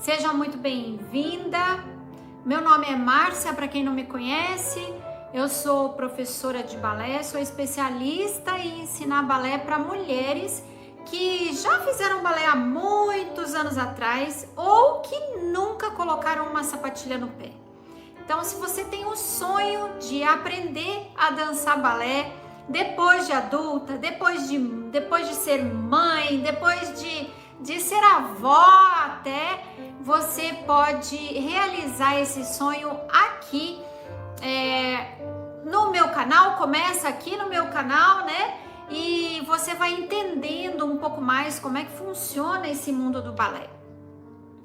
Seja muito bem-vinda. Meu nome é Márcia, para quem não me conhece, eu sou professora de balé, sou especialista em ensinar balé para mulheres que já fizeram balé há muitos anos atrás ou que nunca colocaram uma sapatilha no pé. Então, se você tem o sonho de aprender a dançar balé depois de adulta, depois de ser mãe, depois de ser avó até, você pode realizar esse sonho aqui no meu canal. Começa aqui no meu canal, né? E você vai entendendo um pouco mais como é que funciona esse mundo do balé.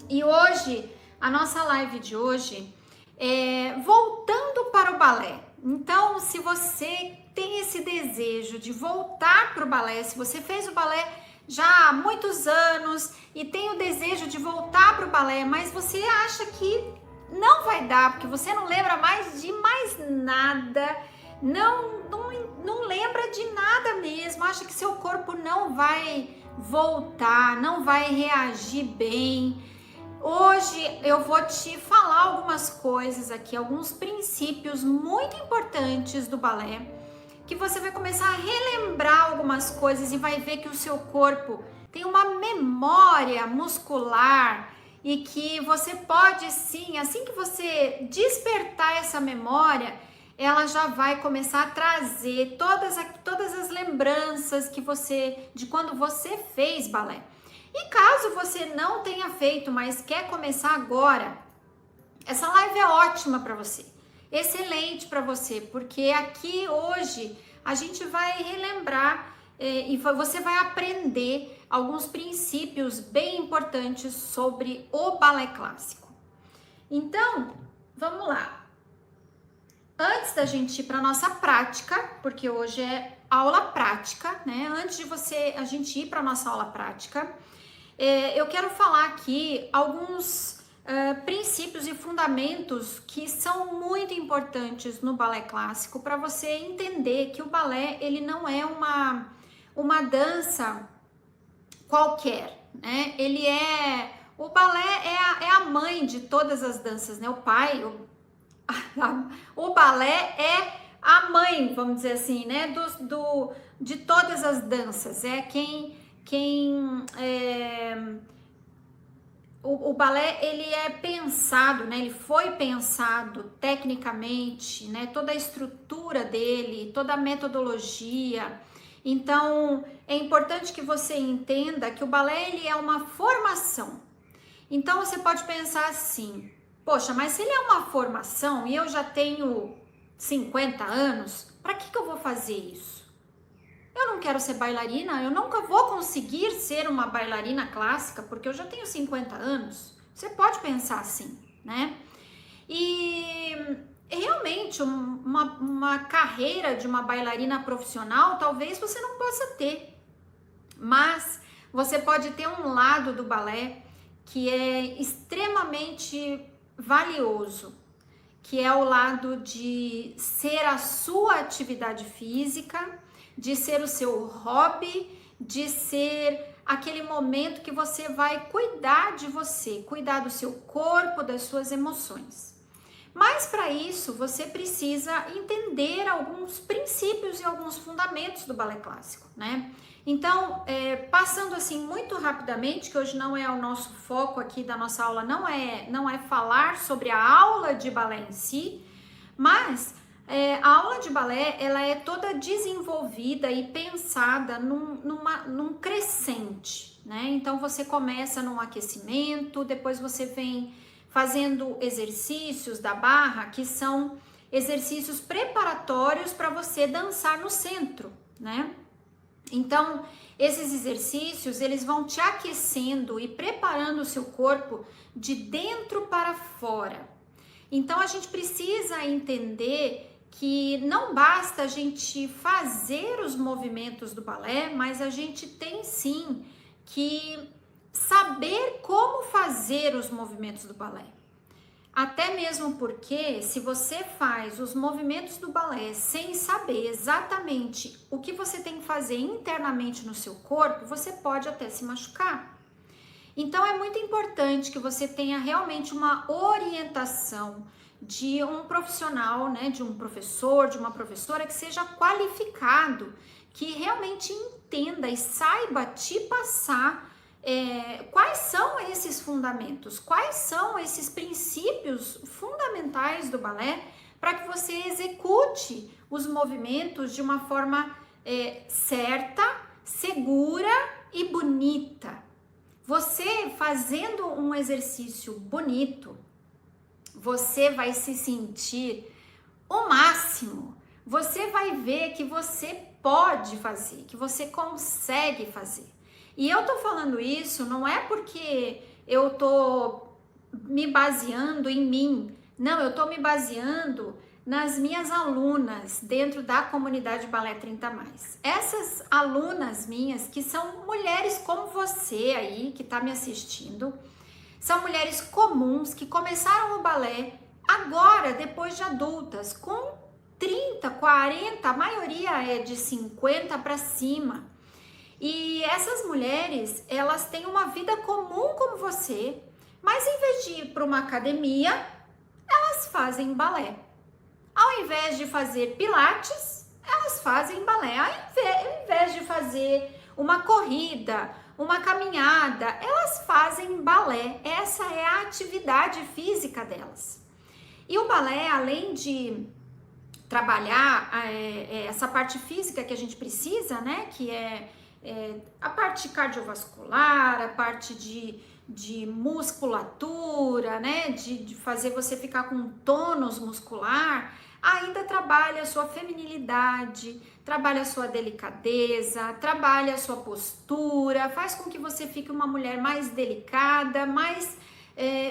E hoje, a nossa live de hoje é voltando para o balé. Então, se você tem esse desejo de voltar para o balé, se você fez o balé já há muitos anos e tem o desejo de voltar para o balé, mas você acha que não vai dar, porque você não lembra mais de mais nada, não lembra de nada mesmo, acha que seu corpo não vai voltar, não vai reagir bem. Hoje eu vou te falar algumas coisas aqui, alguns princípios muito importantes do balé, que você vai começar a relembrar algumas coisas e vai ver que o seu corpo tem uma memória muscular e que você pode sim, assim que você despertar essa memória, ela já vai começar a trazer todas as lembranças de quando você fez balé. E caso você não tenha feito, mas quer começar agora, essa live é ótima para você, excelente para você, porque aqui hoje a gente vai relembrar e você vai aprender alguns princípios bem importantes sobre o balé clássico. Então, vamos lá. Antes da gente ir para nossa prática, porque hoje é aula prática, né? Antes de a gente ir para nossa aula prática, eu quero falar aqui alguns princípios e fundamentos que são muito importantes no balé clássico para você entender que o balé ele não é uma dança qualquer, né? O balé é a mãe de todas as danças, né? O balé é a mãe, vamos dizer assim, né? De todas as danças, o balé ele é pensado, né? Ele foi pensado tecnicamente, né? Toda a estrutura dele, toda a metodologia. Então é importante que você entenda que o balé ele é uma formação. Então você pode pensar assim: poxa, mas se ele é uma formação e eu já tenho 50 anos, para que eu vou fazer isso? Eu não quero ser bailarina, eu nunca vou conseguir ser uma bailarina clássica, porque eu já tenho 50 anos. Você pode pensar assim, né? E realmente uma carreira de uma bailarina profissional, talvez você não possa ter. Mas você pode ter um lado do balé que é extremamente valioso, que é o lado de ser a sua atividade física, de ser o seu hobby, de ser aquele momento que você vai cuidar de você, cuidar do seu corpo, das suas emoções. Mas para isso você precisa entender alguns princípios e alguns fundamentos do balé clássico, né? Então, passando assim muito rapidamente, que hoje não é o nosso foco aqui da nossa aula, não é falar sobre a aula de balé em si, mas a aula de balé ela é toda desenvolvida e pensada num crescente, né? Então você começa num aquecimento, depois você vem fazendo exercícios da barra, que são exercícios preparatórios para você dançar no centro, né? Então, esses exercícios, eles vão te aquecendo e preparando o seu corpo de dentro para fora. Então, a gente precisa entender que não basta a gente fazer os movimentos do balé, mas a gente tem sim que saber como fazer os movimentos do balé. Até mesmo porque se você faz os movimentos do balé sem saber exatamente o que você tem que fazer internamente no seu corpo, você pode até se machucar. Então é muito importante que você tenha realmente uma orientação de um profissional, né, de um professor, de uma professora que seja qualificado, que realmente entenda e saiba te passar quais são esses fundamentos, quais são esses princípios fundamentais do balé para que você execute os movimentos de uma forma certa, segura e bonita. Você fazendo um exercício bonito, você vai se sentir o máximo. Você vai ver que você pode fazer, que você consegue fazer. E eu tô falando isso não é porque eu tô me baseando em mim. Não, eu tô me baseando nas minhas alunas dentro da comunidade Balé 30+. Essas alunas minhas, que são mulheres como você aí, que tá me assistindo, são mulheres comuns que começaram o balé agora, depois de adultas, com 30, 40, a maioria é de 50 para cima. E essas mulheres, elas têm uma vida comum como você, mas em vez de ir para uma academia, elas fazem balé. Ao invés de fazer pilates, elas fazem balé. Ao invés de fazer uma corrida, uma caminhada, elas fazem balé. Essa é a atividade física delas. E o balé, além de trabalhar essa parte física que a gente precisa, né, que é a parte cardiovascular, a parte de musculatura, né, de fazer você ficar com um tônus muscular, ainda trabalha a sua feminilidade, trabalha a sua delicadeza, trabalha a sua postura, faz com que você fique uma mulher mais delicada, mais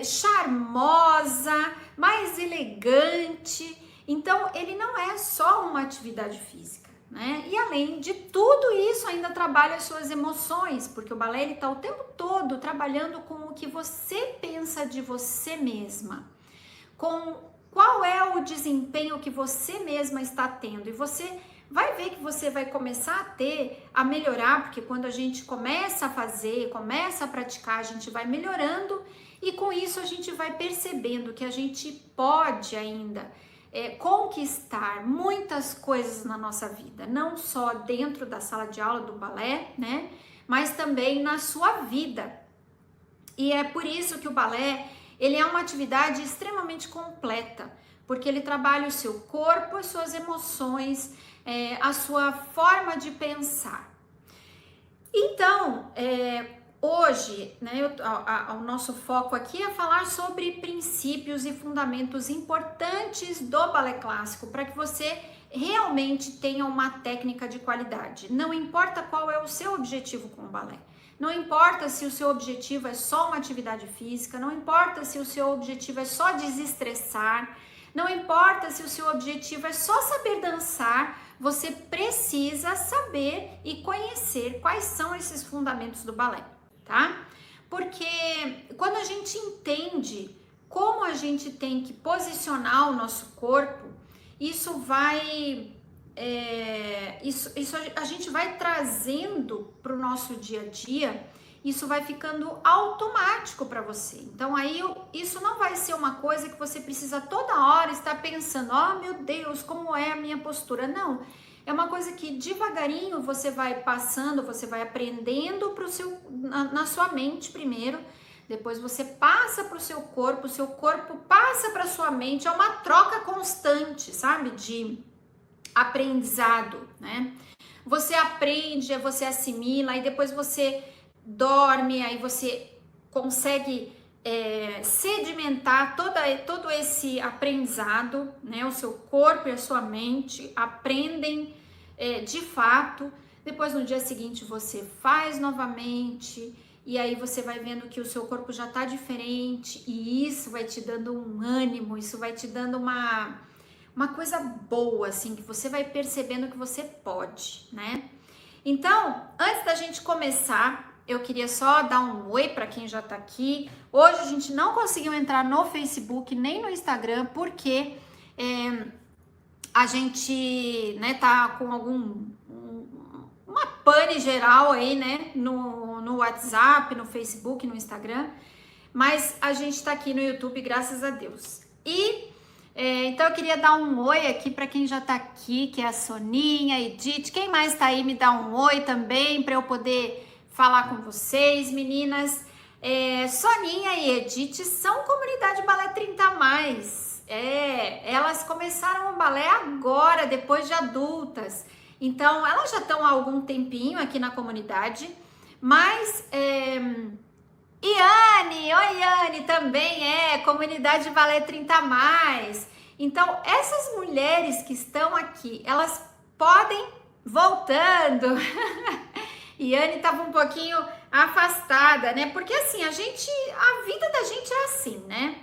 charmosa, mais elegante. Então, ele não é só uma atividade física, né? E além de tudo isso, ainda trabalha as suas emoções, porque o balé está o tempo todo trabalhando com o que você pensa de você mesma, com qual é o desempenho que você mesma está tendo. E você vai ver que você vai começar a melhorar, porque quando a gente começa a fazer, começa a praticar, a gente vai melhorando e com isso a gente vai percebendo que a gente pode ainda conquistar muitas coisas na nossa vida, não só dentro da sala de aula do balé, né, mas também na sua vida. E é por isso que o balé, ele é uma atividade extremamente completa, porque ele trabalha o seu corpo, as suas emoções, a sua forma de pensar. Então, hoje, né, o nosso foco aqui é falar sobre princípios e fundamentos importantes do balé clássico para que você realmente tenha uma técnica de qualidade. Não importa qual é o seu objetivo com o balé. Não importa se o seu objetivo é só uma atividade física, não importa se o seu objetivo é só desestressar, não importa se o seu objetivo é só saber dançar, você precisa saber e conhecer quais são esses fundamentos do balé. Tá? Porque quando a gente entende como a gente tem que posicionar o nosso corpo, isso vai, isso a gente vai trazendo para o nosso dia a dia, isso vai ficando automático para você. Então aí isso não vai ser uma coisa que você precisa toda hora estar pensando, oh meu Deus, como é a minha postura? Não. É uma coisa que devagarinho você vai passando, você vai aprendendo na sua mente primeiro, depois você passa para o seu corpo passa para sua mente, é uma troca constante, sabe, de aprendizado, né? Você aprende, você assimila, aí depois você dorme, aí você consegue sedimentar todo esse aprendizado, né? O seu corpo e a sua mente aprendem de fato. Depois no dia seguinte você faz novamente e aí você vai vendo que o seu corpo já tá diferente e isso vai te dando um ânimo, isso vai te dando uma coisa boa, assim, que você vai percebendo que você pode, né? Então, antes da gente começar, eu queria só dar um oi para quem já tá aqui. Hoje a gente não conseguiu entrar no Facebook nem no Instagram porque a gente, né, tá com uma uma pane geral aí, né, no WhatsApp, no Facebook, no Instagram, mas a gente tá aqui no YouTube, graças a Deus. E então eu queria dar um oi aqui para quem já tá aqui, que é a Soninha, Edith, quem mais tá aí, me dá um oi também, para eu poder falar com vocês, meninas. Soninha e Edith são comunidade Balé 30+. Elas começaram o balé agora, depois de adultas. Então, elas já estão há algum tempinho aqui na comunidade, mas Iane, oi Iane, também comunidade Balé 30+. Então, essas mulheres que estão aqui, elas podem voltando. Iane estava um pouquinho afastada, né? Porque assim, a vida da gente é assim, né?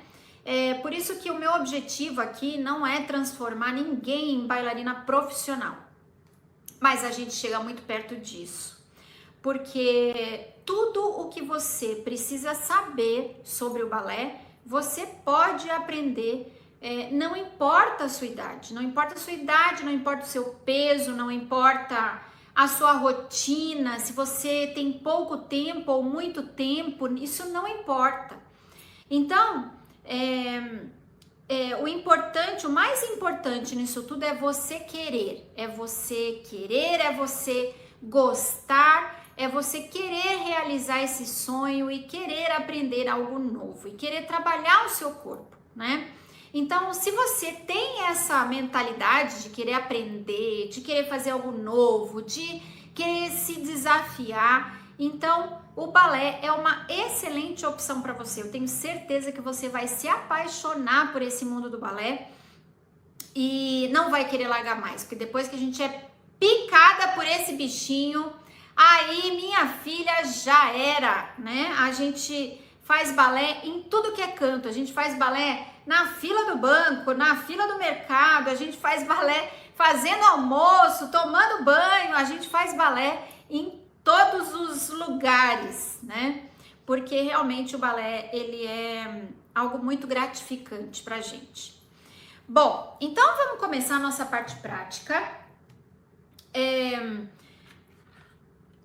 Por isso que o meu objetivo aqui não é transformar ninguém em bailarina profissional. Mas a gente chega muito perto disso. Porque tudo o que você precisa saber sobre o balé, você pode aprender, não importa a sua idade. Não importa a sua idade, não importa o seu peso, não importa a sua rotina, se você tem pouco tempo ou muito tempo, isso não importa. Então, o mais importante nisso tudo é você querer. É você gostar, é você querer realizar esse sonho e querer aprender algo novo e querer trabalhar o seu corpo, né? Então, se você tem essa mentalidade de querer aprender, de querer fazer algo novo, de querer se desafiar, então o balé é uma excelente opção para você. Eu tenho certeza que você vai se apaixonar por esse mundo do balé e não vai querer largar mais, porque depois que a gente é picada por esse bichinho, aí minha filha já era, né? A gente faz balé em tudo que é canto, a gente faz balé na fila do banco, na fila do mercado, a gente faz balé fazendo almoço, tomando banho, a gente faz balé em todos os lugares, né? Porque realmente o balé, ele é algo muito gratificante pra gente. Bom, então vamos começar a nossa parte prática.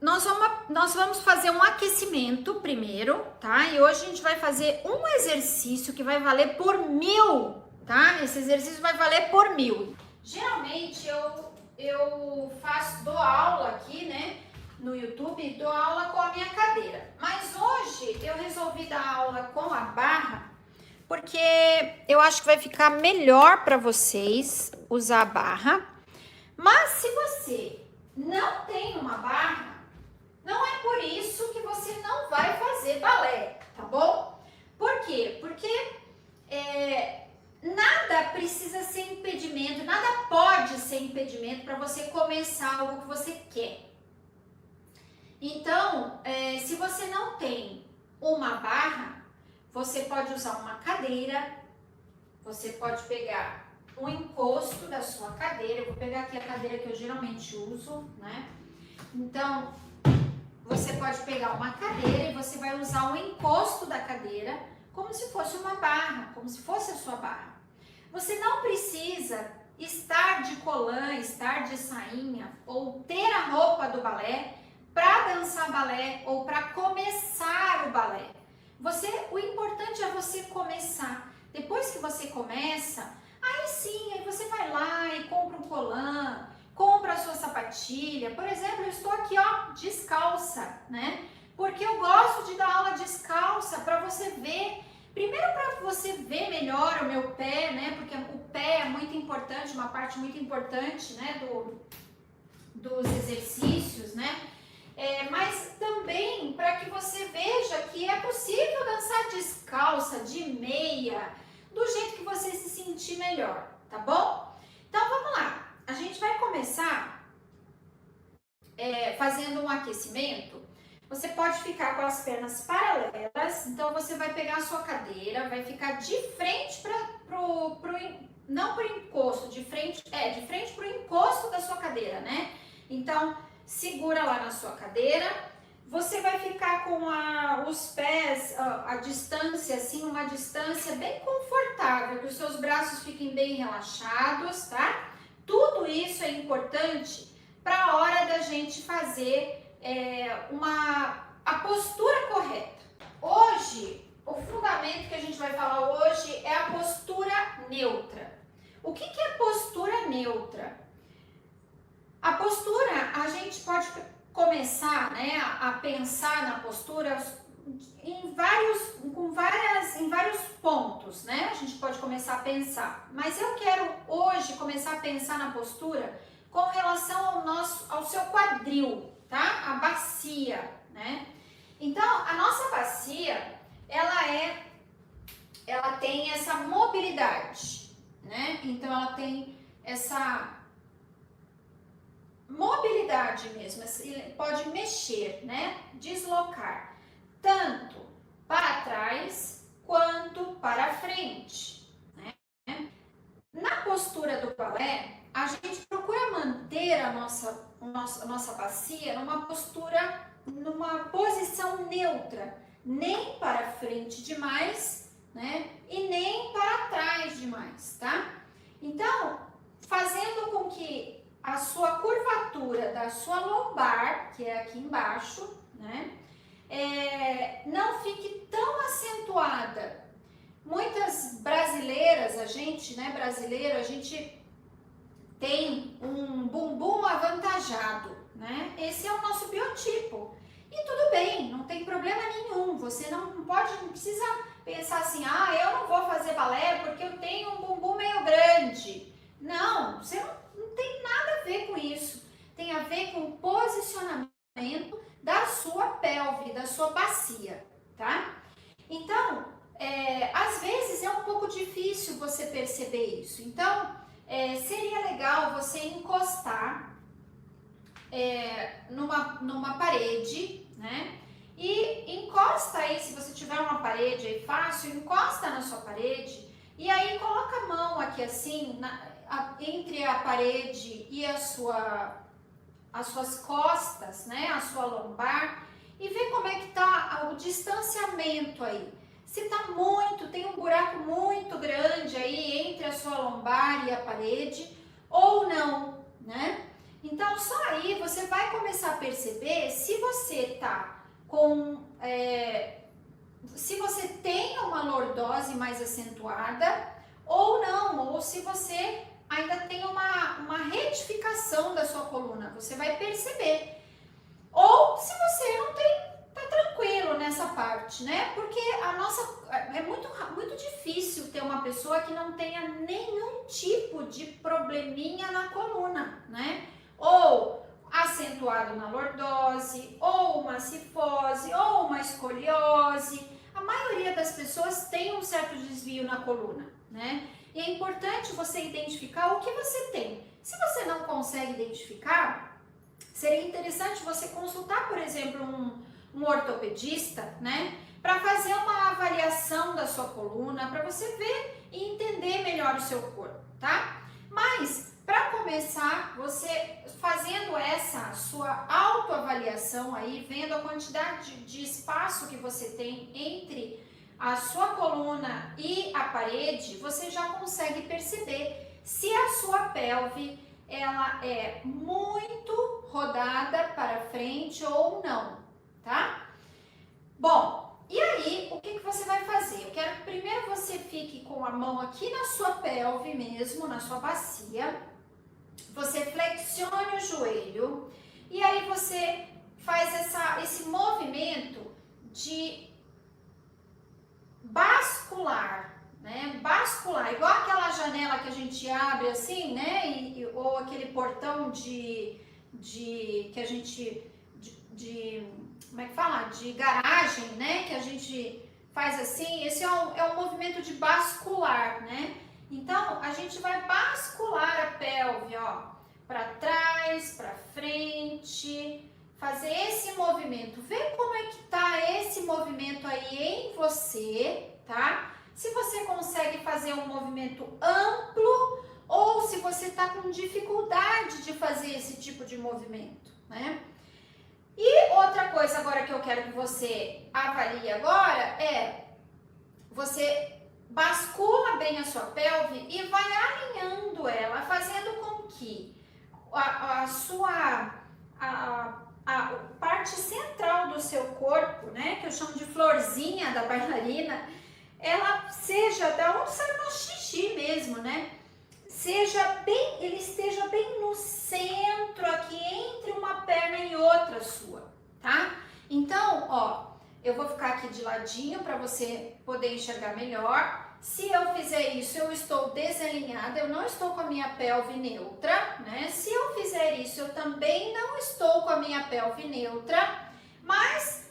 Nós vamos fazer um aquecimento primeiro, tá? E hoje a gente vai fazer um exercício que vai valer por 1000, tá? Esse exercício vai valer por 1000. Geralmente eu dou aula aqui, né? No YouTube, dou aula com a minha cadeira. Mas hoje eu resolvi dar aula com a barra, porque eu acho que vai ficar melhor para vocês usar a barra. Mas se você não tem uma barra, não é por isso que você não vai fazer balé, tá bom? Por quê? Porque nada precisa ser impedimento, nada pode ser impedimento para você começar algo que você quer. Então, se você não tem uma barra, você pode usar uma cadeira, você pode pegar um encosto da sua cadeira. Eu vou pegar aqui a cadeira que eu geralmente uso, né? Então, você pode pegar uma cadeira e você vai usar um encosto da cadeira como se fosse uma barra, como se fosse a sua barra. Você não precisa estar de colã, estar de sainha ou ter a roupa do balé para dançar balé ou para começar o balé. O importante é você começar. Depois que você começa, aí sim, aí você vai lá e compra um colã, compra a sua sapatilha. Por exemplo, eu estou aqui, ó, descalça, né? Porque eu gosto de dar aula descalça para você ver. Primeiro para você ver melhor o meu pé, né? Porque o pé é muito importante, uma parte muito importante, né? Dos exercícios, né? Mas também para que você veja que é possível dançar descalça, de meia, do jeito que você se sentir melhor, tá bom? Então vamos lá, a gente vai começar fazendo um aquecimento. Você pode ficar com as pernas paralelas, então você vai pegar a sua cadeira, vai ficar de frente não pro encosto, de frente pro encosto da sua cadeira, né? Então, segura lá na sua cadeira, você vai ficar com os pés, a distância, assim, uma distância bem confortável, que os seus braços fiquem bem relaxados, tá? Tudo isso é importante para a hora da gente fazer a postura correta. Hoje, o fundamento que a gente vai falar hoje é a postura neutra. O que é postura neutra? A postura, a gente pode começar, né, a pensar na postura em vários pontos, né? A gente pode começar a pensar. Mas eu quero hoje começar a pensar na postura com relação ao seu quadril, tá? A bacia, né? Então, a nossa bacia, ela tem essa mobilidade, né? Então, ela tem essa mobilidade mesmo, pode mexer, né? Deslocar, tanto para trás quanto para frente, né? Na postura do balé, a gente procura manter a nossa bacia numa posição neutra, nem para frente demais, né? E nem para trás demais, tá? Então, fazendo com que a sua curvatura da sua lombar, que é aqui embaixo, né? Não fique tão acentuada. Muitas brasileiras, a gente tem um bumbum avantajado, né? Esse é o nosso biotipo. E tudo bem, não tem problema nenhum. Você não precisa pensar assim, eu não vou fazer balé porque eu tenho um bumbum meio grande. Não, você não tem nada a ver com isso. Tem a ver com o posicionamento da sua pelve, da sua bacia, tá? Então, às vezes é um pouco difícil você perceber isso. Então, seria legal você encostar numa parede, né? E encosta aí, se você tiver uma parede aí fácil, encosta na sua parede e aí coloca a mão aqui assim, entre a parede e as suas costas, né? A sua lombar, e vê como é que tá o distanciamento aí. Se tem um buraco muito grande aí entre a sua lombar e a parede, ou não, né? Então, só aí você vai começar a perceber se você se você tem uma lordose mais acentuada ou não, ou se você ainda tem uma retificação da sua coluna, você vai perceber. Ou se você não tem, tá tranquilo nessa parte, né? Porque é muito difícil ter uma pessoa que não tenha nenhum tipo de probleminha na coluna, né? Ou acentuado na lordose, ou uma cifose, ou uma escoliose. A maioria das pessoas tem um certo desvio na coluna, né? E é importante você identificar o que você tem. Se você não consegue identificar, seria interessante você consultar, por exemplo, um ortopedista, né? Para fazer uma avaliação da sua coluna, para você ver e entender melhor o seu corpo, tá? Mas, para começar, você fazendo essa sua autoavaliação aí, vendo a quantidade de espaço que você tem entre a sua coluna e a parede, você já consegue perceber se a sua pelve ela é muito rodada para frente ou não, tá? Bom, e aí o que você vai fazer? Eu quero que primeiro você fique com a mão aqui na sua pelve mesmo, na sua bacia, você flexione o joelho e aí você faz esse movimento de bascular, né? Bascular, igual aquela janela que a gente abre assim, né? Ou aquele portão que a gente como é que fala? De garagem, né? Que a gente faz assim. Esse é um movimento de bascular, né? Então a gente vai bascular a pelve, ó, para trás, para frente. Fazer esse movimento, ver como é que tá esse movimento aí em você, tá? Se você consegue fazer um movimento amplo ou se você tá com dificuldade de fazer esse tipo de movimento, né? E outra coisa agora que eu quero que você avalie agora você bascula bem a sua pelve e vai alinhando ela, fazendo com que a sua a parte central do seu corpo, né, que eu chamo de florzinha da bailarina, ela seja da onde sai o nosso xixi mesmo, né? Ele esteja bem no centro aqui, entre uma perna e outra sua, tá? Então, ó, eu vou ficar aqui de ladinho para você poder enxergar melhor. Se eu fizer isso, eu estou desalinhada, eu não estou com a minha pelve neutra, né? Se eu fizer isso, eu também não estou com a minha pelve neutra, mas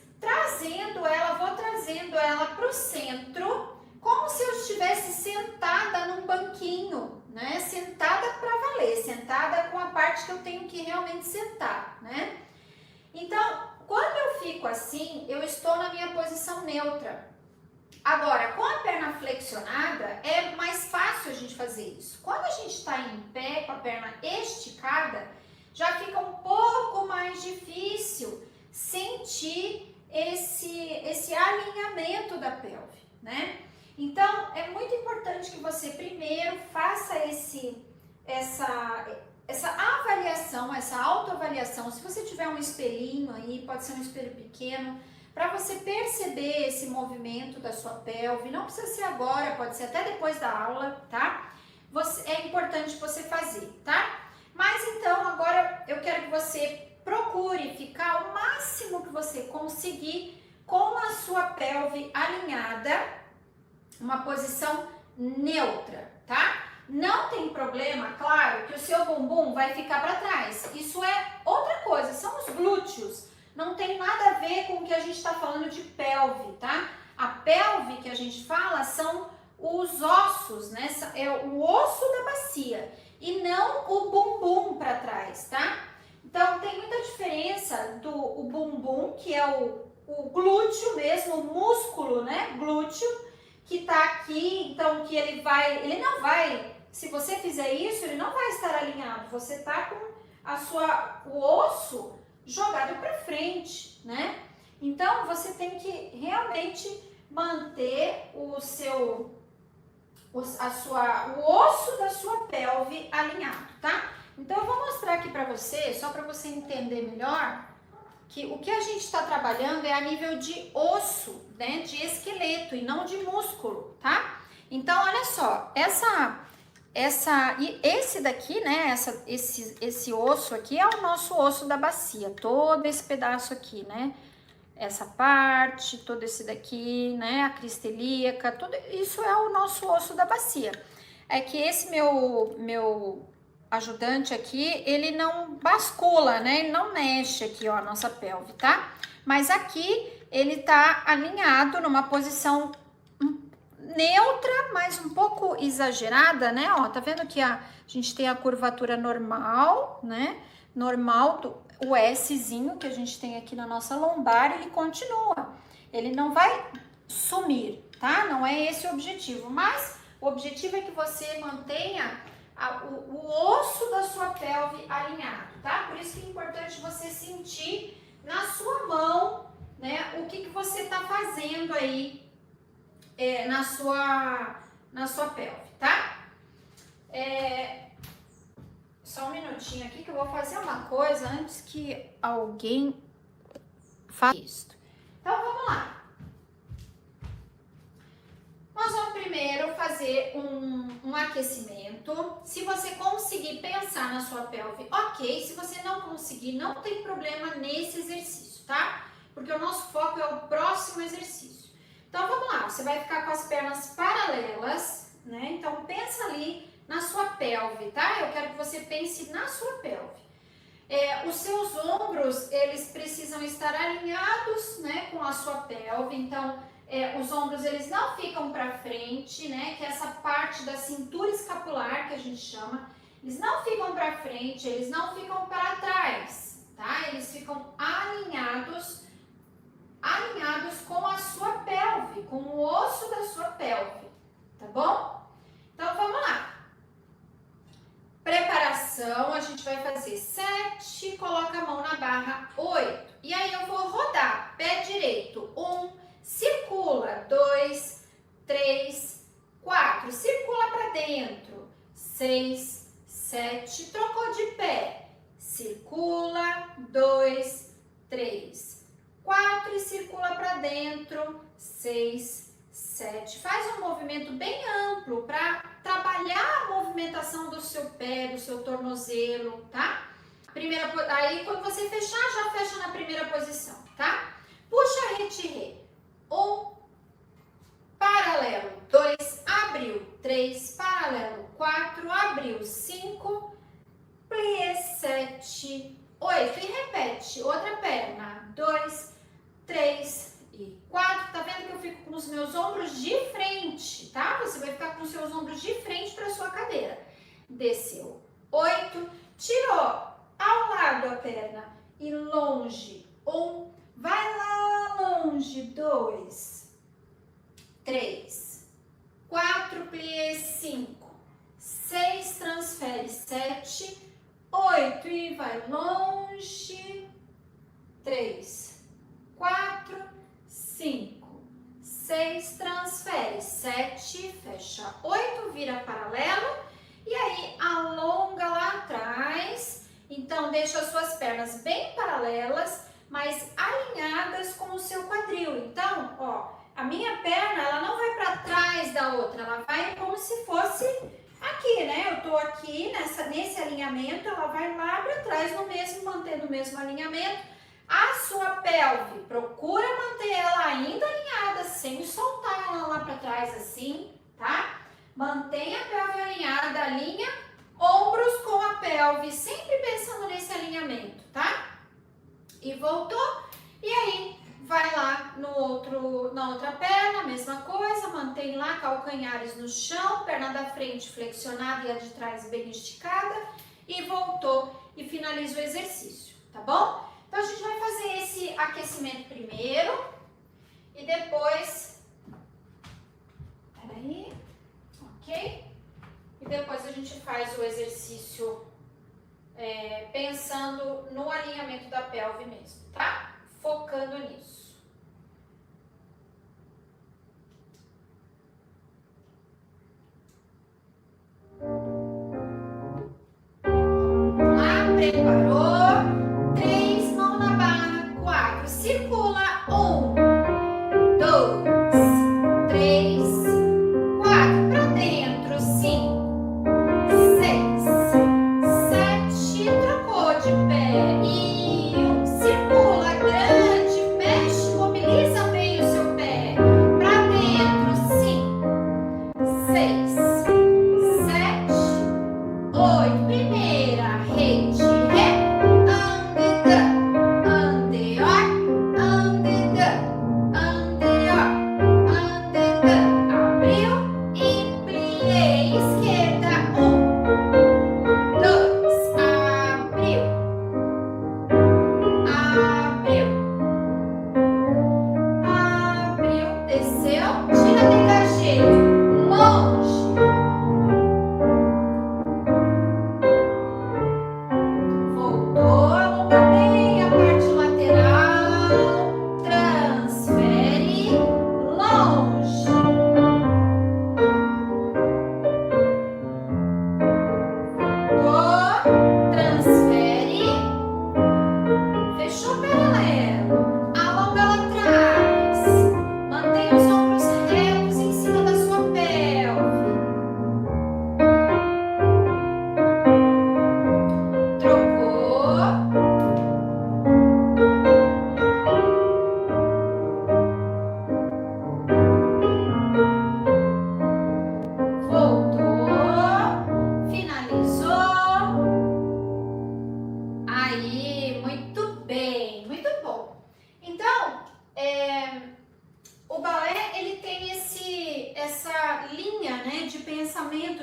vou trazendo ela para o centro, como se eu estivesse sentada num banquinho, né? Sentada para valer, sentada com a parte que eu tenho que realmente sentar, né? Então, quando eu fico assim, eu estou na minha posição neutra. Agora, com a perna flexionada, é mais fácil a gente fazer isso. Quando a gente está em pé, com a perna esticada, já fica um pouco mais difícil sentir esse alinhamento da pelve, né? Então, é muito importante que você primeiro faça essa avaliação, essa autoavaliação. Se você tiver um espelhinho aí, pode ser um espelho pequeno, para você perceber esse movimento da sua pelve. Não precisa ser agora, pode ser até depois da aula, tá? É importante você fazer, tá? Mas então, agora eu quero que você procure ficar o máximo que você conseguir com a sua pelve alinhada, uma posição neutra, tá? Não tem problema, claro, que o seu bumbum vai ficar para trás. Isso é outra coisa, são os glúteos. Não tem nada a ver com o que a gente está falando de pelve, tá? A pelve que a gente fala são os ossos, né? É o osso da bacia e não o bumbum para trás, tá? Então, tem muita diferença do bumbum, que é o glúteo mesmo, o músculo, né? Glúteo, que tá aqui, então que ele não vai, se você fizer isso, ele não vai estar alinhado. Você tá com o osso jogado para frente, né? Então, você tem que realmente manter o osso da sua pelve alinhado, tá? Então, eu vou mostrar aqui para você, só para você entender melhor, que o que a gente está trabalhando é a nível de osso, né? De esqueleto e não de músculo, tá? Então, olha só, esse daqui, né, esse osso aqui é o nosso osso da bacia, todo esse pedaço aqui, né, essa parte, todo esse daqui, né, a crista ilíaca, tudo isso é o nosso osso da bacia. É que esse meu ajudante aqui, ele não bascula, né, ele não mexe aqui, ó, a nossa pelve, tá? Mas aqui ele tá alinhado numa posição neutra, mas um pouco exagerada, né? Ó, tá vendo que a gente tem a curvatura normal, né? Normal o Szinho que a gente tem aqui na nossa lombar, ele continua. Ele não vai sumir, tá? Não é esse o objetivo, mas o objetivo é que você mantenha o osso da sua pelve alinhado, tá? Por isso que é importante você sentir na sua mão, né? O que você tá fazendo aí na sua pelve, tá? Só um minutinho aqui que eu vou fazer uma coisa antes que alguém faça isso. Então, vamos lá. Nós vamos primeiro fazer um aquecimento. Se você conseguir pensar na sua pelve, ok. Se você não conseguir, não tem problema nesse exercício, tá? Porque o nosso foco é o próximo exercício. Então, vamos lá, você vai ficar com as pernas paralelas, né? Então, pensa ali na sua pelve, tá? Eu quero que você pense na sua pelve. Os seus ombros, eles precisam estar alinhados, né, com a sua pelve. Então, os ombros, eles não ficam para frente, né? Que é essa parte da cintura escapular, que a gente chama. Eles não ficam para frente, eles não ficam para trás, tá? Eles ficam alinhados com a sua pelve, com o osso da sua pelve, tá bom? Então, vamos lá. Preparação, a gente vai fazer 7, coloca a mão na barra, 8. E aí, eu vou rodar, pé direito, 1, circula, 2, 3, 4, circula para dentro, 6, 7, trocou de pé, circula, 2, 3, 4 e circula para dentro, 6, 7. Faz um movimento bem amplo para trabalhar a movimentação do seu pé, do seu tornozelo, tá? Aí quando você fechar, já fecha na primeira posição, tá? Puxa, retirê. 1, paralelo, 2, abriu, 3, paralelo, 4, abriu, 5, plié, 7, 8. E repete, outra perna, 2, 3 e 4. Tá vendo que eu fico com os meus ombros de frente, tá? Você vai ficar com os seus ombros de frente para sua cadeira. Desceu, 8, tirou ao lado a perna e longe, 1, vai lá longe, 2, 3, 4, plié, 5, 6, transfere, 7, 8 e vai longe, 3, 4, 5, 6, transfere, 7, fecha, 8, vira paralelo e aí alonga lá atrás. Então deixa as suas pernas bem paralelas, mas alinhadas com o seu quadril. Então, ó, a minha perna, ela não vai para trás da outra, ela vai como se fosse aqui, né? Eu tô aqui nesse alinhamento, ela vai lá para trás mantendo o mesmo alinhamento. A sua pelve, procura manter ela ainda alinhada, sem soltar ela lá para trás assim, tá? Mantenha a pelve alinhada, alinha ombros com a pelve, sempre pensando nesse alinhamento, tá? E voltou, e aí vai lá na outra perna, mesma coisa, mantém lá calcanhares no chão, perna da frente flexionada e a de trás bem esticada, e voltou e finaliza o exercício, tá bom? Então a gente vai fazer esse aquecimento primeiro e depois, peraí, ok? E depois a gente faz o exercício pensando no alinhamento da pelve mesmo, tá? Focando nisso. Vamos lá, preparou? 3, mão na barra, 4, circula, 1, 2, 3, 4, pra dentro, 5, 6, 7, trocou de pé e 1, circula grande, mexe, mobiliza bem o seu pé, pra dentro, 5, 6, 7, 8, primeira, rede,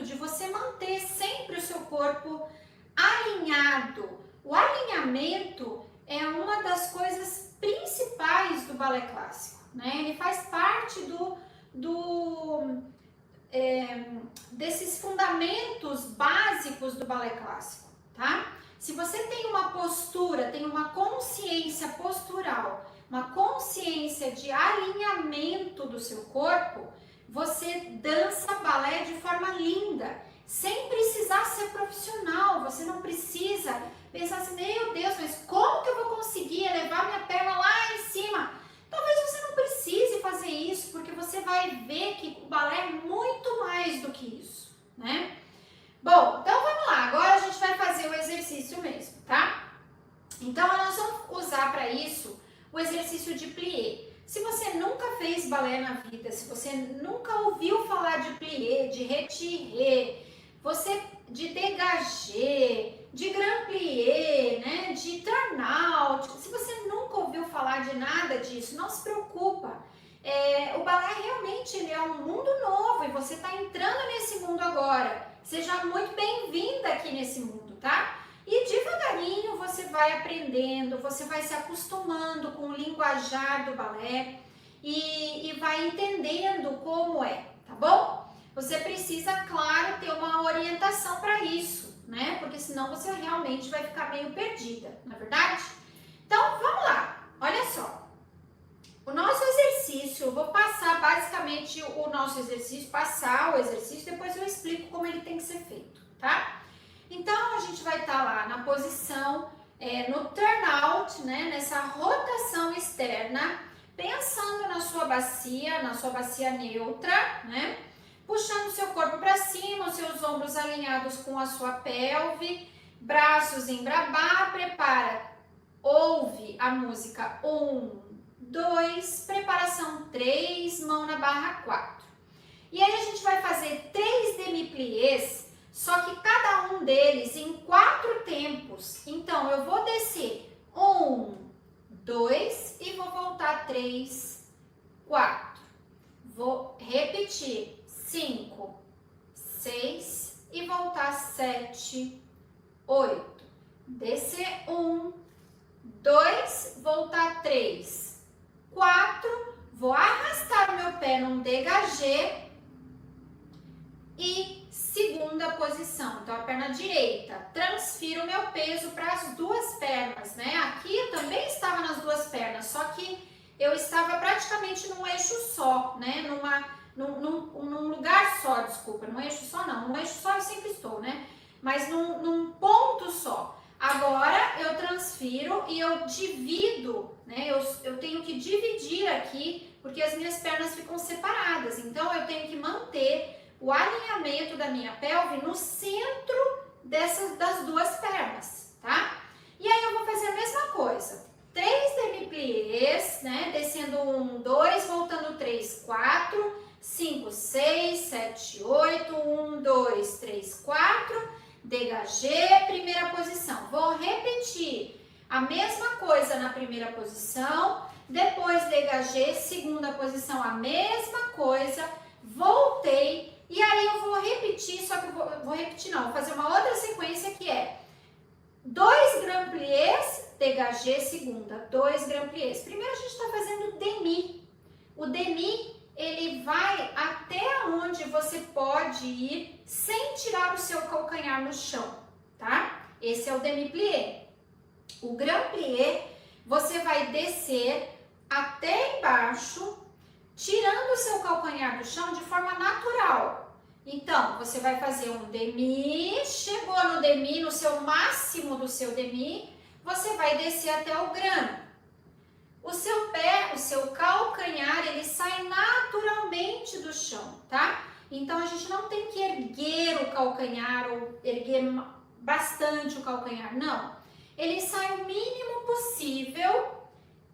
de você manter sempre o seu corpo alinhado. O alinhamento é uma das coisas principais do balé clássico, né? Ele faz parte desses fundamentos básicos do balé clássico, tá? Se você tem uma postura, tem uma consciência postural, uma consciência de alinhamento do seu corpo, você dança balé de forma linda, sem precisar ser profissional. Você não precisa pensasse, meu Deus, mas como que eu vou conseguir elevar minha perna lá em cima? Talvez você não precise fazer isso, porque você vai ver que o balé é muito mais do que isso, né? Bom, então vamos lá, agora a gente vai fazer o exercício mesmo, tá? Então nós vamos usar para isso o exercício de plié. Se você nunca fez balé na vida, se você nunca ouviu falar de plié, de retiré, de dégagé, de grand plié, né, de turnout, se você nunca ouviu falar de nada disso, não se preocupa. O balé realmente ele é um mundo novo e você está entrando nesse mundo agora. Seja muito bem-vinda aqui nesse mundo, tá? E devagarinho você vai aprendendo, você vai se acostumando com o linguajar do balé e vai entendendo como é, tá bom? Você precisa, claro, ter uma orientação para isso, né? Porque senão você realmente vai ficar meio perdida, não é verdade? Então, vamos lá, olha só. O nosso exercício, eu vou passar basicamente o nosso exercício, passar o exercício, depois eu explico como ele tem que ser feito, tá? Então, a gente vai estar lá na posição, no turnout, né? Nessa rotação externa, pensando na sua bacia neutra, né? Puxando o seu corpo para cima, os seus ombros alinhados com a sua pelve, braços em brabá, prepara, ouve a música 1, 2, preparação 3, mão na barra 4. E aí a gente vai fazer 3 demi-pliés, só que cada um deles em 4 tempos. Então, eu vou descer 1, 2 e vou voltar 3, 4. Vou repetir 5, 6 e voltar 7, 8. Descer 1, 2, voltar 3, 4. Vou arrastar o meu pé num dégagé e segunda posição. Então, a perna direita, transfiro o meu peso para as duas pernas, né? Aqui eu também estava nas duas pernas, só que eu estava praticamente num eixo só, né? Num lugar só, desculpa, num eixo só não, num eixo só eu sempre estou, né? Mas num ponto só. Agora eu transfiro e eu divido, né? Eu tenho que dividir aqui, porque as minhas pernas ficam separadas. Então eu tenho que manter o alinhamento da minha pelve no centro das duas pernas, tá? E aí eu vou fazer a mesma coisa. 3 demi-pliés, né? Descendo 1, 2, voltando 3, 4, 5, 6, 7, 8, 1, 2, 3, 4, dégagé, primeira posição. Vou repetir a mesma coisa na primeira posição, depois dégagé, segunda posição, a mesma coisa, voltei, e aí eu vou repetir, só que vou fazer uma outra sequência que é 2 grand pliés, dégagé, segunda, 2 grand pliés. Primeiro a gente está fazendo demi. O demi, ele vai até onde você pode ir sem tirar o seu calcanhar no chão, tá? Esse é o demi-plié. O grand plié, você vai descer até embaixo, tirando o seu calcanhar do chão de forma natural. Então, você vai fazer um demi, chegou no demi, no seu máximo do seu demi, você vai descer até o grand. O seu pé, o seu calcanhar, ele sai naturalmente do chão, tá? Então, a gente não tem que erguer o calcanhar ou erguer bastante o calcanhar, não. Ele sai o mínimo possível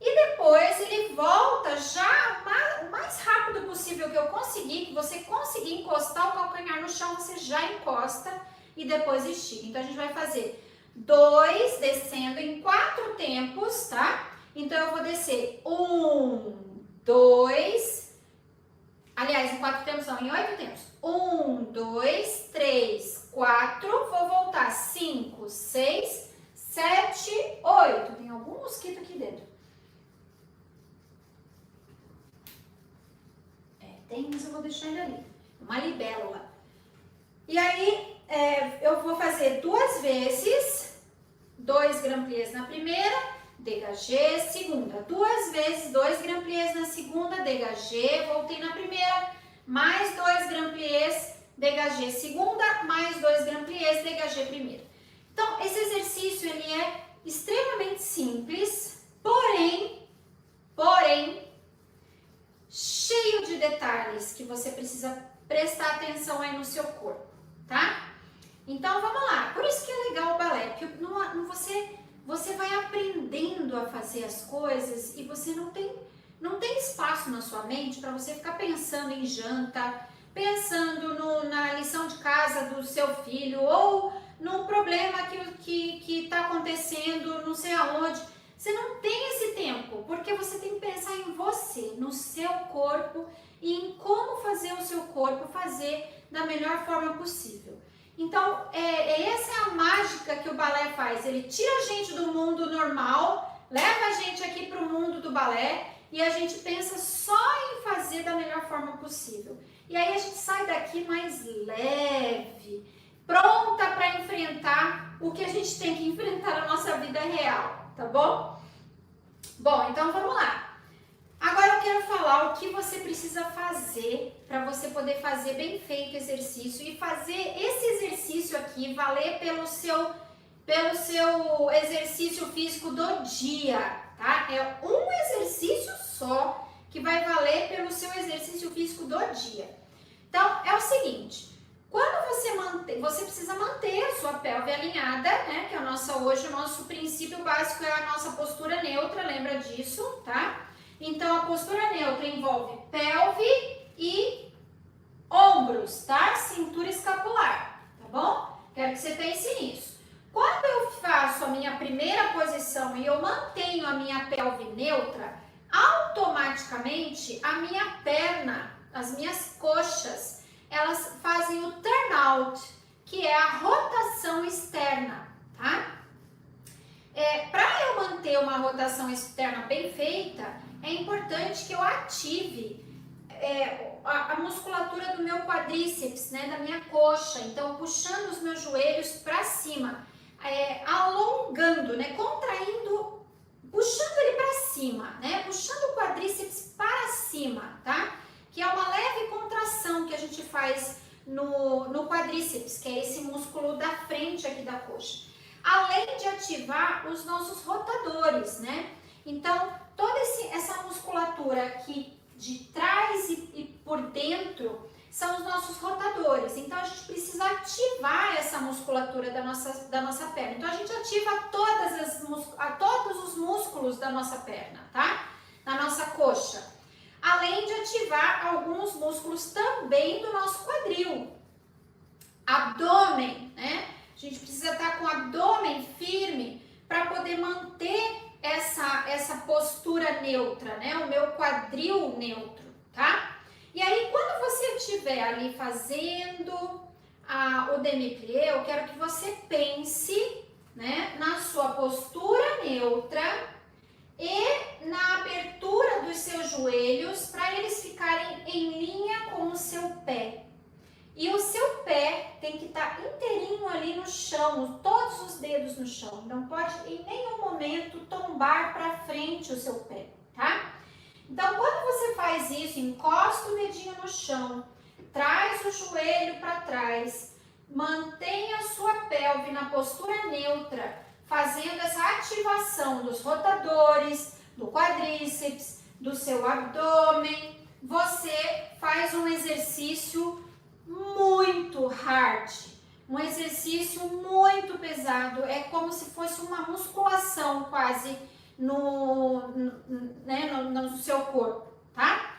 e depois ele volta já o mais rápido possível que eu conseguir, que você conseguir encostar o calcanhar no chão, você já encosta e depois estica. Então, a gente vai fazer 2 descendo em 4 tempos, tá? Então, eu vou descer 1, 2, aliás, em 4 tempos não, em 8 tempos. 1, 2, 3, 4, vou voltar 5, 6, 7, 8. Tem algum mosquito aqui dentro. Tem, mas eu vou deixar ele ali. Uma libélula. E aí, eu vou fazer 2 vezes, 2 grand pliés na primeira, dégagé, segunda. 2 vezes, 2 grand pliés na segunda, dégagé, voltei na primeira, mais 2 grand pliés, dégagé segunda, mais 2 grand pliés, dégagé primeira. Então, esse exercício, ele é extremamente simples, porém, cheio de detalhes que você precisa prestar atenção aí no seu corpo, tá? Então, vamos lá. Por isso que é legal o balé, porque você vai aprendendo a fazer as coisas e você não tem espaço na sua mente para você ficar pensando em janta, pensando na lição de casa do seu filho ou no problema que tá acontecendo não sei aonde. Você não tem esse tempo, porque você tem que pensar em você, no seu corpo e em como fazer o seu corpo fazer da melhor forma possível. Então, essa é a mágica que o balé faz. Ele tira a gente do mundo normal, leva a gente aqui para o mundo do balé e a gente pensa só em fazer da melhor forma possível. E aí a gente sai daqui mais leve, pronta para enfrentar o que a gente tem que enfrentar na nossa vida real, tá bom? Bom, então vamos lá. Agora eu quero falar o que você precisa fazer para você poder fazer bem feito o exercício e fazer esse exercício aqui valer pelo seu exercício físico do dia, tá? É um exercício só que vai valer pelo seu exercício físico do dia. Então, é o seguinte, quando você precisa manter a sua pelve alinhada, né? Que hoje o nosso princípio básico é a nossa postura neutra, lembra disso, tá? Então, a postura neutra envolve pelve e ombros, tá? Cintura escapular, tá bom? Quero que você pense nisso. Quando eu faço a minha primeira posição e eu mantenho a minha pelve neutra, automaticamente a minha perna, as minhas coxas, elas fazem o turn out, que é a rotação externa, tá? Para eu manter uma rotação externa bem feita, é importante que eu ative a musculatura do meu quadríceps, né, da minha coxa. Então, puxando os meus joelhos para cima, alongando, né, contraindo, puxando ele para cima, né, puxando o quadríceps para cima, tá? Que é uma leve contração que a gente faz no quadríceps, que é esse músculo da frente aqui da coxa. Além de ativar os nossos rotadores, né? Então, toda essa musculatura aqui de trás e por dentro são os nossos rotadores. Então, a gente precisa ativar essa musculatura da nossa perna. Então, a gente ativa todos os músculos da nossa perna, tá? Na nossa coxa. Além de ativar alguns músculos também do nosso quadril. Abdômen, né? A gente precisa estar com o abdômen firme para poder manter essa postura neutra, né? O meu quadril neutro, tá? E aí, quando você estiver ali fazendo o demi-plié, eu quero que você pense, né, na sua postura neutra e na abertura dos seus joelhos para eles ficarem em linha com o seu pé. E o seu pé tem que estar inteirinho ali no chão, todos os dedos no chão. Não pode em nenhum momento tombar para frente o seu pé, tá? Então, quando você faz isso, encosta o dedinho no chão, traz o joelho para trás, mantenha a sua pelve na postura neutra, fazendo essa ativação dos rotadores, do quadríceps, do seu abdômen, você faz um exercício muito hard, um exercício muito pesado, é como se fosse uma musculação quase no seu corpo, tá?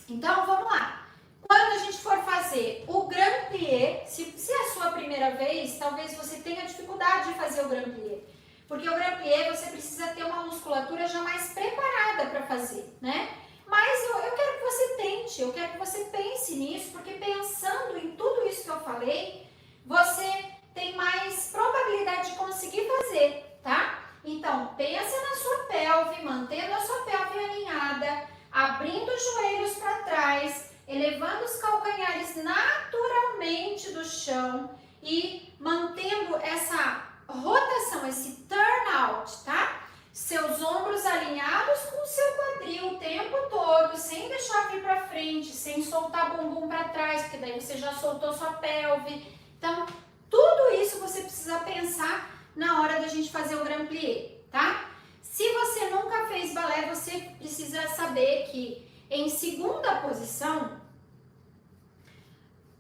Então, vamos lá. Quando a gente for fazer o grand plié, se é a sua primeira vez, talvez você tenha dificuldade de fazer o grand plié, porque o grand plié você precisa ter uma musculatura já mais preparada para fazer, né? Mas eu quero que você tente, eu quero que você pense nisso, porque pensando em tudo isso que eu falei, você tem mais probabilidade de conseguir fazer, tá? Então, pensa na sua pelve, mantendo a sua pelve alinhada, abrindo os joelhos para trás, elevando os calcanhares naturalmente do chão e mantendo essa rotação, esse turn out, tá? Seus ombros alinhados com o seu quadril o tempo todo, sem deixar vir para frente, sem soltar bumbum para trás, porque daí você já soltou sua pelve. Então, Tudo isso você precisa pensar na hora da gente fazer o grand plié, tá? Se você nunca fez balé, você precisa saber que em segunda posição,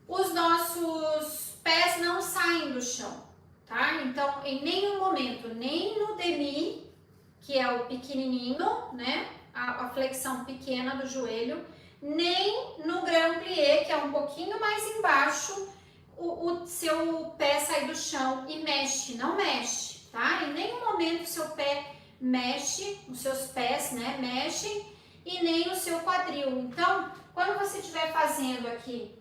os nossos pés não saem do chão, tá? Então, em nenhum momento, nem no demi, que é o pequenininho, né? A flexão pequena do joelho, nem no grand plié, que é um pouquinho mais embaixo, o seu pé sai do chão e mexe, não mexe, tá? Em nenhum momento o seu pé mexe, os seus pés, né, mexem, e nem o seu quadril. Então, quando você estiver fazendo aqui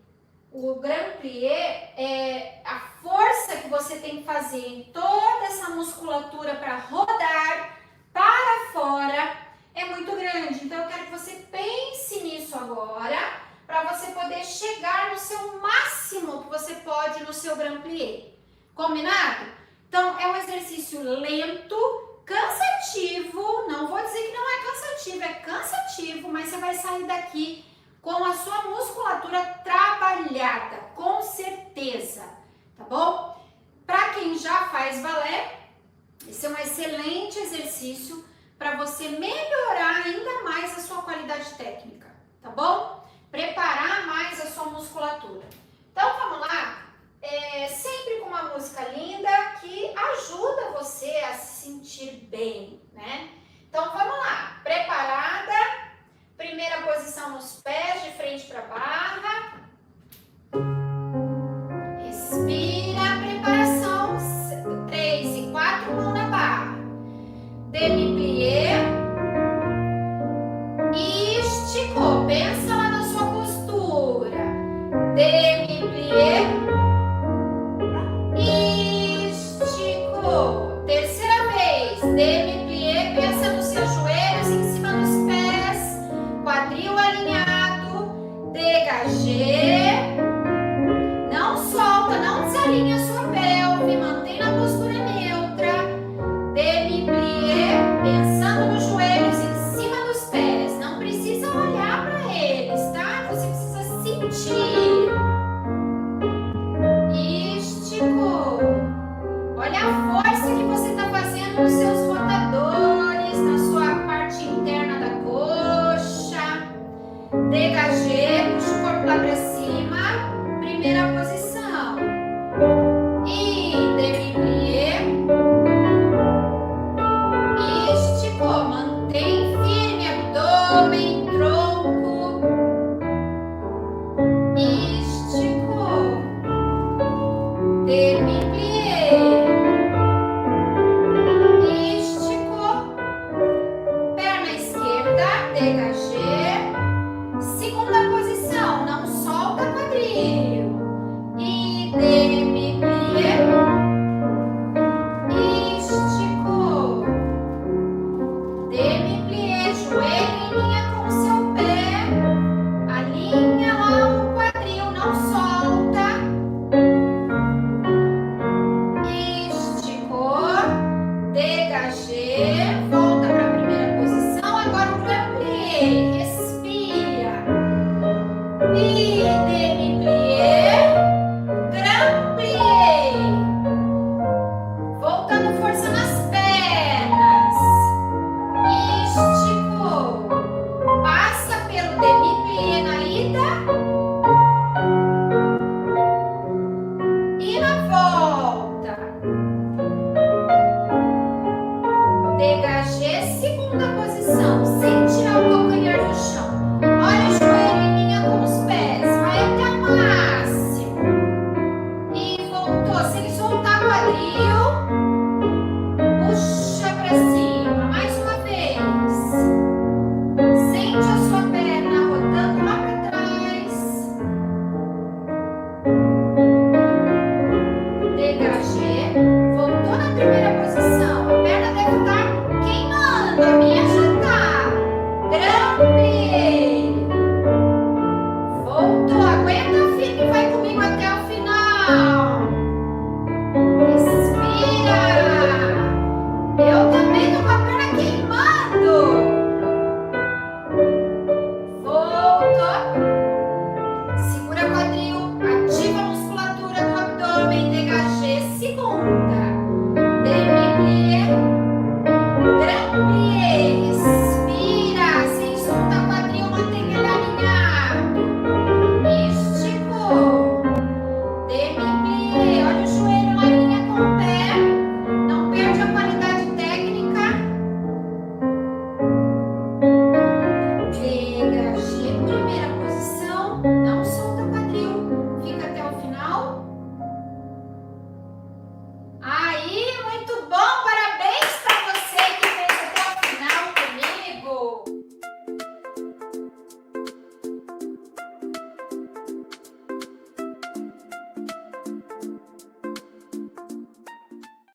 o grand plié, a força que você tem que fazer em toda essa musculatura para rodar para fora é muito grande. Então, eu quero que você pense nisso agora, para você poder chegar no seu máximo que você pode no seu grand plié. Combinado? Então, é um exercício lento, cansativo, não vou dizer que não é cansativo, é cansativo, mas você vai sair daqui com a sua musculatura trabalhada, com certeza, tá bom? Para quem já faz balé, esse é um excelente exercício para você melhorar ainda mais a sua qualidade técnica, tá bom? Preparar mais a sua musculatura. Então, vamos lá? Sempre com uma música linda que ajuda você a se sentir bem, né? Então, vamos lá. Preparada? Primeira posição nos pés, de frente para a barra. Respira. Preparação. 3 e 4, mão na barra. Demi-plié. Esticou. Pensa lá na sua postura. Demi-plié. Esticou. Terceira vez. Demi-plié. Pensa nos seus joelhos em cima dos pés. Quadril alinhado. Dégagé. Não solta, não desalinha a sua pelve. Mantém na postura neutra. Demi-plié. Pensando nos joelhos em cima dos pés. Não precisa olhar para eles, tá? Você precisa sentir. Esticou. Olha a força que você está fazendo nos seus rotadores, na sua parte interna da coxa. Dégagé, puxa o corpo lá para cima. Primeira posição.